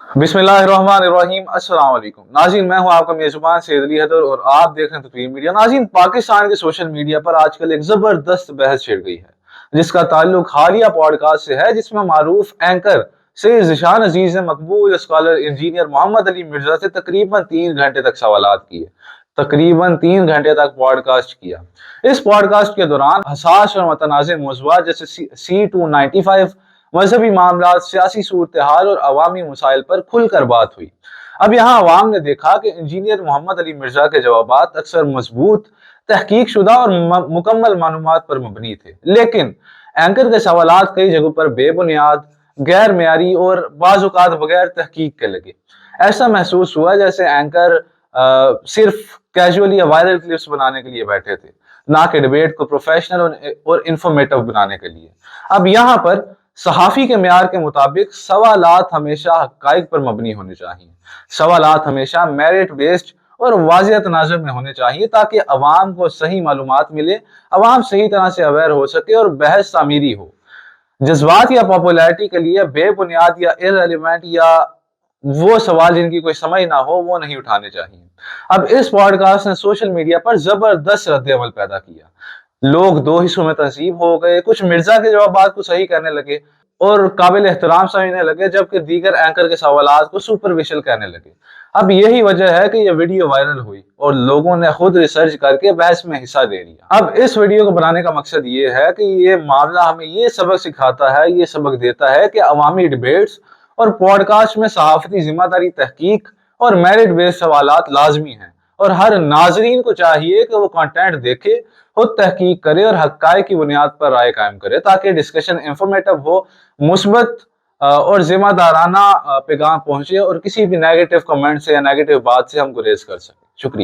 बिस्मिल्लाहिर्रहमानिर्रहीम। अस्सलाम वालेकुम नाज़रीन, मैं हूं आपका मेज़बान सैयद अली हैदर और आप देख रहे हैं तकरीर मीडिया। नाज़रीन, पाकिस्तान के सोशल मीडिया पर आजकल एक ज़बरदस्त बहस छिड़ गई है जिसका ताल्लुक हालिया पॉडकास्ट से है, जिसमें मारूफ एंकर सैयद ज़ीशान अजीज ने मकबूल स्कॉलर इंजीनियर मोहम्मद अली मिर्जा से तकरीबन 3 घंटे तक सवालात किए। तकरीबन 3 घंटे तक पॉडकास्ट किया। इस पॉडकास्ट के दौरान हसास और मतनाज़ मौज़ूआत जैसे C295, मजहबी मामला, सियासी सूरत हाल और अवामी मसाइल पर खुलकर बात हुई। अब यहाँ अवाम ने देखा कि इंजीनियर मोहम्मद अली मिर्जा के जवाबात अक्सर मजबूत, तहकीक शुदा और मुकम्मल मालूमात पर मबनी थे, लेकिन एंकर के सवालात कई जगहों पर बेबुनियाद, गैर मेयारी और बाज़-औक़ात बगैर तहकीक के लगे। ऐसा महसूस हुआ जैसे एंकर सिर्फ कैजुअली या वायरल क्लिप्स बनाने के लिए बैठे थे, ना कि डिबेट को प्रोफेशनल और इंफॉर्मेटिव बनाने के लिए। अब यहाँ पर सहाफ़ी के मेयार के मुताबिक सवालात हमेशा हक़ाइक़ पर मबनी होने चाहिए। सवालात हमेशा मेरिट बेस्ड और वाज़ेह तनाज़ुर में होने चाहिए ताकि अवाम को सही मालूमात मिले, अवाम सही तरह से अवेयर हो सके और बहस तामीरी हो। जज्बात या पॉपुलैरिटी के लिए बेबुनियाद या इर्रेलेवेंट या वो सवाल जिनकी कोई समझ ना हो वो नहीं उठाने चाहिए। अब इस पॉडकास्ट ने सोशल मीडिया पर जबरदस्त रद्द-ए-अमल पैदा किया। लोग दो हिस्सों में तकसीम हो गए। कुछ मिर्जा के जवाबात को सही कहने लगे और काबिल एहतराम समझने लगे, जबकि दीगर एंकर के सवालात को सुपरफिशियल कहने लगे। अब यही वजह है कि यह वीडियो वायरल हुई और लोगों ने खुद रिसर्च करके बहस में हिस्सा ले लिया। अब इस वीडियो को बनाने का मकसद ये है कि ये मामला हमें ये सबक सिखाता है, ये सबक देता है कि अवामी डिबेट्स और पॉडकास्ट में सहाफती जिम्मेदारी, तहकीक और मेरिट बेस्ड सवालात लाजमी हैं और हर नाजरीन को चाहिए कि वो कंटेंट देखे, खुद तहकीक करे और हक़ाइक़ की बुनियाद पर राय कायम करे ताकि डिस्कशन इंफॉर्मेटिव हो, मुस्बत और जिम्मेदाराना पैगाम पहुंचे और किसी भी नेगेटिव कमेंट से या नेगेटिव बात से हम गुरेज कर सकें। शुक्रिया।